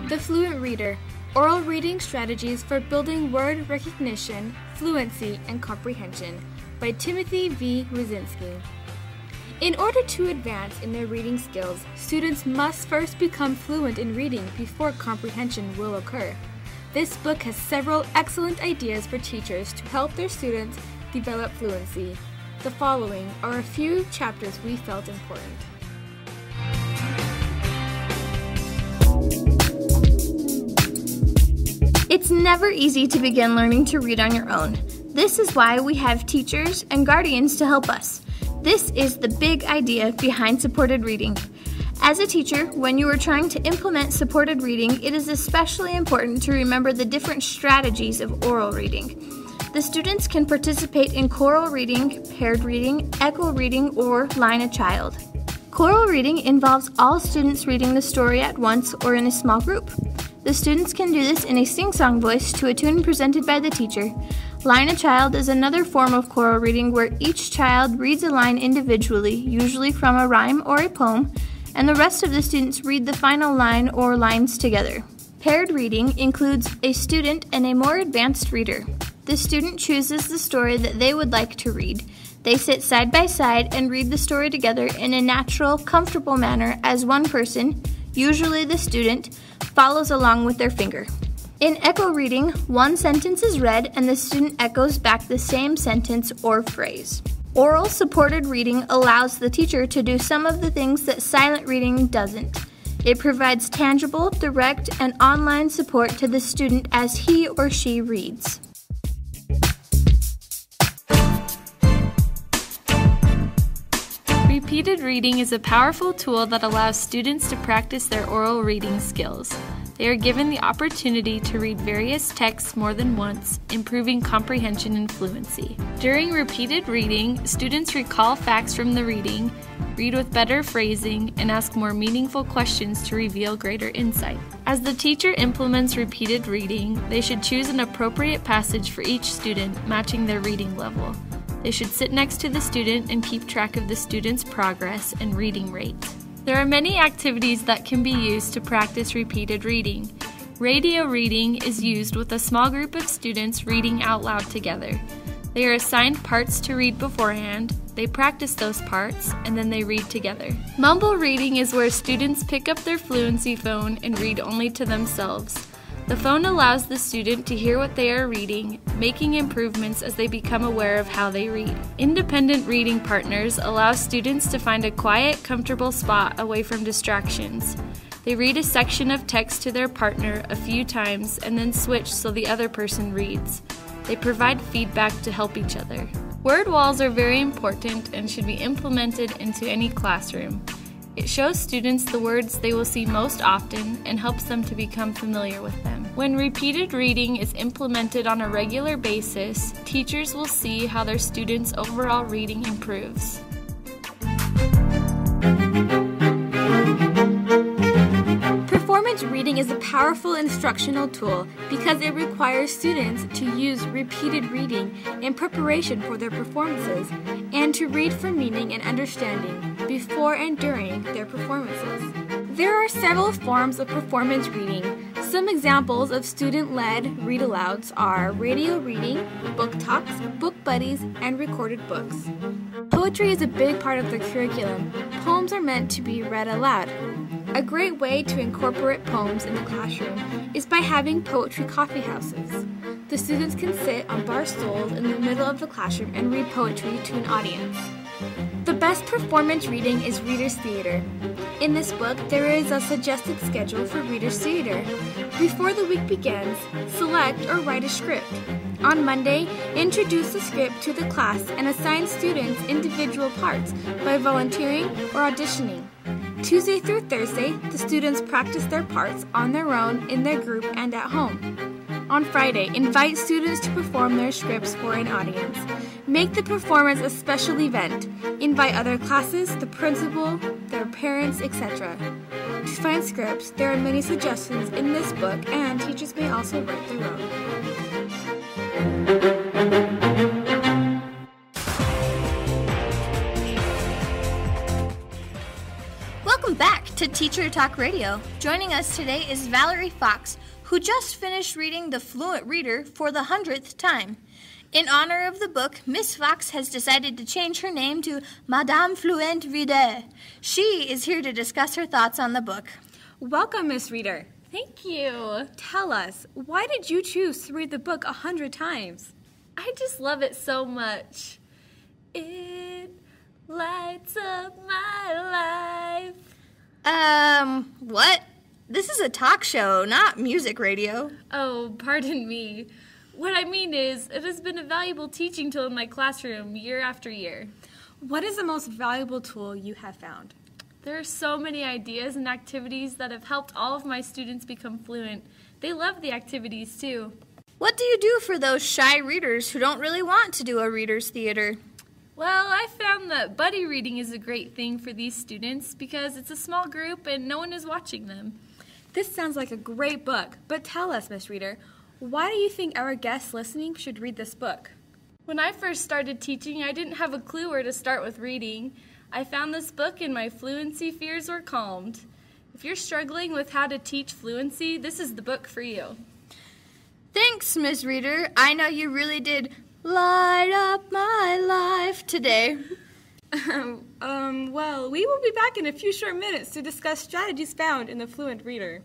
The Fluent Reader, Oral Reading Strategies for Building Word Recognition, Fluency, and Comprehension by Timothy V. Rasinski. In order to advance in their reading skills, students must first become fluent in reading before comprehension will occur. This book has several excellent ideas for teachers to help their students develop fluency. The following are a few chapters we felt important. It's never easy to begin learning to read on your own. This is why we have teachers and guardians to help us. This is the big idea behind supported reading. As a teacher, when you are trying to implement supported reading, it is especially important to remember the different strategies of oral reading. The students can participate in choral reading, paired reading, echo reading, or line a child. Choral reading involves all students reading the story at once or in a small group. The students can do this in a sing-song voice to a tune presented by the teacher. Line a child is another form of choral reading where each child reads a line individually, usually from a rhyme or a poem, and the rest of the students read the final line or lines together. Paired reading includes a student and a more advanced reader. The student chooses the story that they would like to read. They sit side by side and read the story together in a natural, comfortable manner as one person, usually the student, follows along with their finger. In echo reading, one sentence is read and the student echoes back the same sentence or phrase. Oral supported reading allows the teacher to do some of the things that silent reading doesn't. It provides tangible, direct, and online support to the student as he or she reads. Repeated reading is a powerful tool that allows students to practice their oral reading skills. They are given the opportunity to read various texts more than once, improving comprehension and fluency. During repeated reading, students recall facts from the reading, read with better phrasing, and ask more meaningful questions to reveal greater insight. As the teacher implements repeated reading, they should choose an appropriate passage for each student, matching their reading level. They should sit next to the student and keep track of the student's progress and reading rate. There are many activities that can be used to practice repeated reading. Radio reading is used with a small group of students reading out loud together. They are assigned parts to read beforehand, they practice those parts, and then they read together. Mumble reading is where students pick up their fluency phone and read only to themselves. The phone allows the student to hear what they are reading, making improvements as they become aware of how they read. Independent reading partners allow students to find a quiet, comfortable spot away from distractions. They read a section of text to their partner a few times and then switch so the other person reads. They provide feedback to help each other. Word walls are very important and should be implemented into any classroom. It shows students the words they will see most often and helps them to become familiar with them. When repeated reading is implemented on a regular basis, teachers will see how their students' overall reading improves. Performance reading is a powerful instructional tool because it requires students to use repeated reading in preparation for their performances and to read for meaning and understanding before and during their performances. There are several forms of performance reading. Some examples of student-led read-alouds are radio reading, book talks, book buddies, and recorded books. Poetry is a big part of the curriculum. Poems are meant to be read aloud. A great way to incorporate poems in the classroom is by having poetry coffee houses. The students can sit on bar stools in the middle of the classroom and read poetry to an audience. The best performance reading is Reader's Theater. In this book, there is a suggested schedule for Reader's Theater. Before the week begins, select or write a script. On Monday, introduce the script to the class and assign students individual parts by volunteering or auditioning. Tuesday through Thursday, the students practice their parts on their own, in their group, and at home. On Friday, invite students to perform their scripts for an audience. Make the performance a special event. Invite other classes, the principal, their parents, etc. To find scripts, there are many suggestions in this book, and teachers may also write their own. Welcome back to Teacher Talk Radio. Joining us today is Valerie Fox, who just finished reading the Fluent Reader for the 100th time. In honor of the book, Miss Fox has decided to change her name to Madame Fluent Reader. She is here to discuss her thoughts on the book. Welcome, Miss Reader. Thank you. Tell us, why did you choose to read the book 100 times? I just love it so much. It lights up my life. What? This is a talk show, not music radio. Oh, pardon me. What I mean is, it has been a valuable teaching tool in my classroom year after year. What is the most valuable tool you have found? There are so many ideas and activities that have helped all of my students become fluent. They love the activities, too. What do you do for those shy readers who don't really want to do a reader's theater? Well, I found that buddy reading is a great thing for these students because it's a small group and no one is watching them. This sounds like a great book, but tell us, Miss Reader, why do you think our guests listening should read this book? When I first started teaching, I didn't have a clue where to start with reading. I found this book and my fluency fears were calmed. If you're struggling with how to teach fluency, this is the book for you. Thanks, Miss Reader. I know you really did light up my life today. Well, we will be back in a few short minutes to discuss strategies found in the Fluent Reader.